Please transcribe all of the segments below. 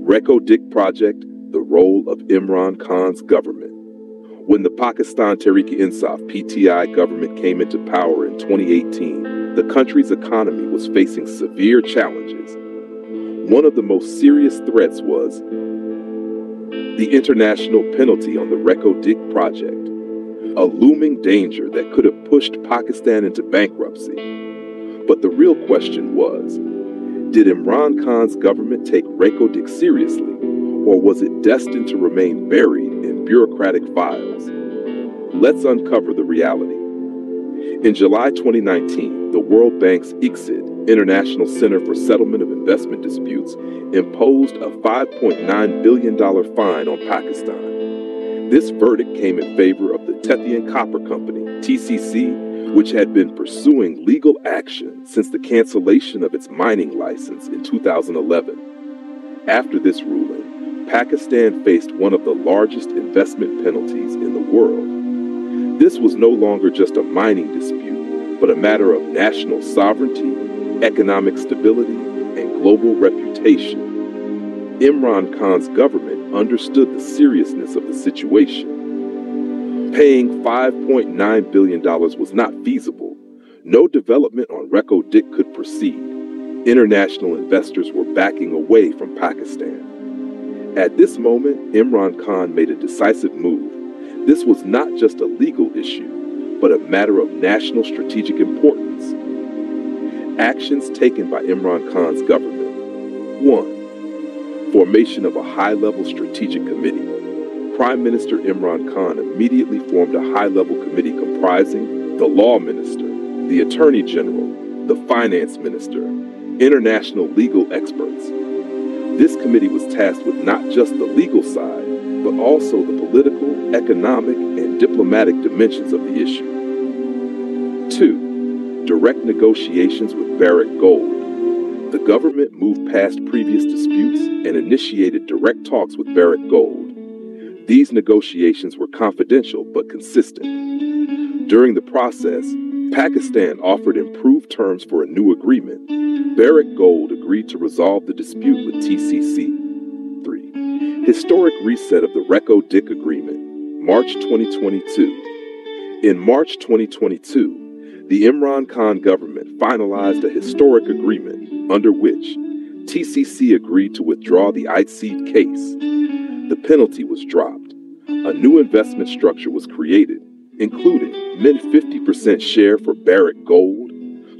Reko Diq Project, the role of Imran Khan's government. When the Pakistan Tehreek-e-Insaf (PTI) government came into power in 2018, the country's economy was facing severe challenges. One of the most serious threats was the international penalty on the Reko Diq project, a looming danger that could have pushed Pakistan into bankruptcy. But the real question was, did Imran Khan's government take Reko Diq seriously, or was it destined to remain buried in bureaucratic files? Let's uncover the reality. In July 2019, the World Bank's ICSID, International Center for Settlement of Investment Disputes, imposed a $5.9 billion fine on Pakistan. This verdict came in favor of the Tethyan Copper Company, TCC, which had been pursuing legal action since the cancellation of its mining license in 2011. After this ruling, Pakistan faced one of the largest investment penalties in the world. This was no longer just a mining dispute, but a matter of national sovereignty, economic stability, and global reputation. Imran Khan's government understood the seriousness of the situation. Paying $5.9 billion was not feasible. No development on Reko Diq could proceed. International investors were backing away from Pakistan. At this moment, Imran Khan made a decisive move. This was not just a legal issue, but a matter of national strategic importance. Actions taken by Imran Khan's government. 1. Formation of a high-level strategic committee. Prime Minister Imran Khan immediately formed a high-level committee comprising the Law Minister, the Attorney General, the Finance Minister, international legal experts. This committee was tasked with not just the legal side, but also the political, economic, and diplomatic dimensions of the issue. 2. Direct negotiations with Barrick Gold. The government moved past previous disputes and initiated direct talks with Barrick Gold. These negotiations were confidential but consistent. During the process, Pakistan offered improved terms for a new agreement. Barrick Gold agreed to resolve the dispute with TCC. 3. Historic reset of the Reko Diq Agreement, March 2022. In March 2022, the Imran Khan government finalized a historic agreement under which TCC agreed to withdraw the ICSID case. The penalty was dropped. A new investment structure was created, including mid-50% share for Barrick Gold,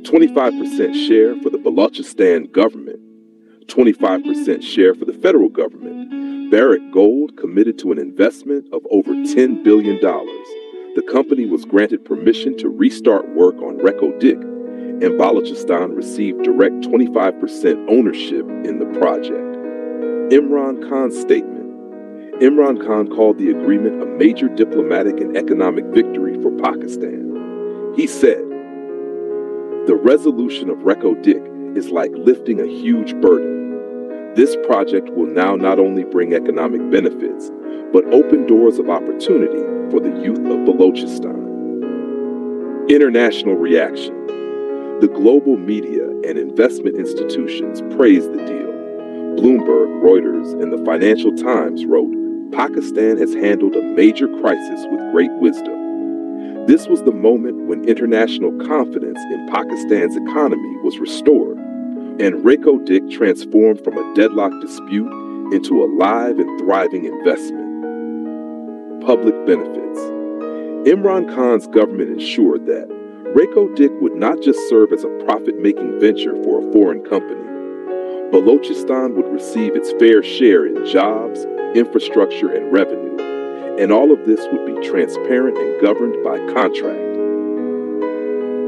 25% share for the Balochistan government, 25% share for the federal government. Barrick Gold committed to an investment of over $10 billion. The company was granted permission to restart work on Reko Diq, and Balochistan received direct 25% ownership in the project. Imran Khan's statement. Imran Khan called the agreement a major diplomatic and economic victory for Pakistan. He said, "The resolution of Reko Diq is like lifting a huge burden. This project will now not only bring economic benefits, but open doors of opportunity for the youth of Balochistan." International reaction. The global media and investment institutions praised the deal. Bloomberg, Reuters, and the Financial Times wrote, "Pakistan has handled a major crisis with great wisdom." This was the moment when international confidence in Pakistan's economy was restored, and Reko Diq transformed from a deadlocked dispute into a live and thriving investment. Public benefits. Imran Khan's government ensured that Reko Diq would not just serve as a profit-making venture for a foreign company. Balochistan would receive its fair share in jobs, infrastructure, and revenue, and all of this would be transparent and governed by contract.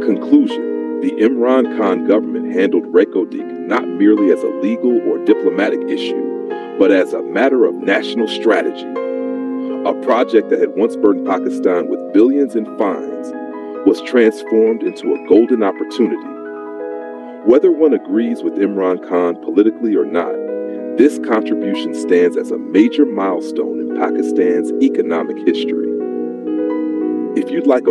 Conclusion: the Imran Khan government handled Reko Diq not merely as a legal or diplomatic issue, but as a matter of national strategy. A project that had once burdened Pakistan with billions in fines was transformed into a golden opportunity. Whether one agrees with Imran Khan politically or not, this contribution stands as a major milestone in Pakistan's economic history. If you'd like a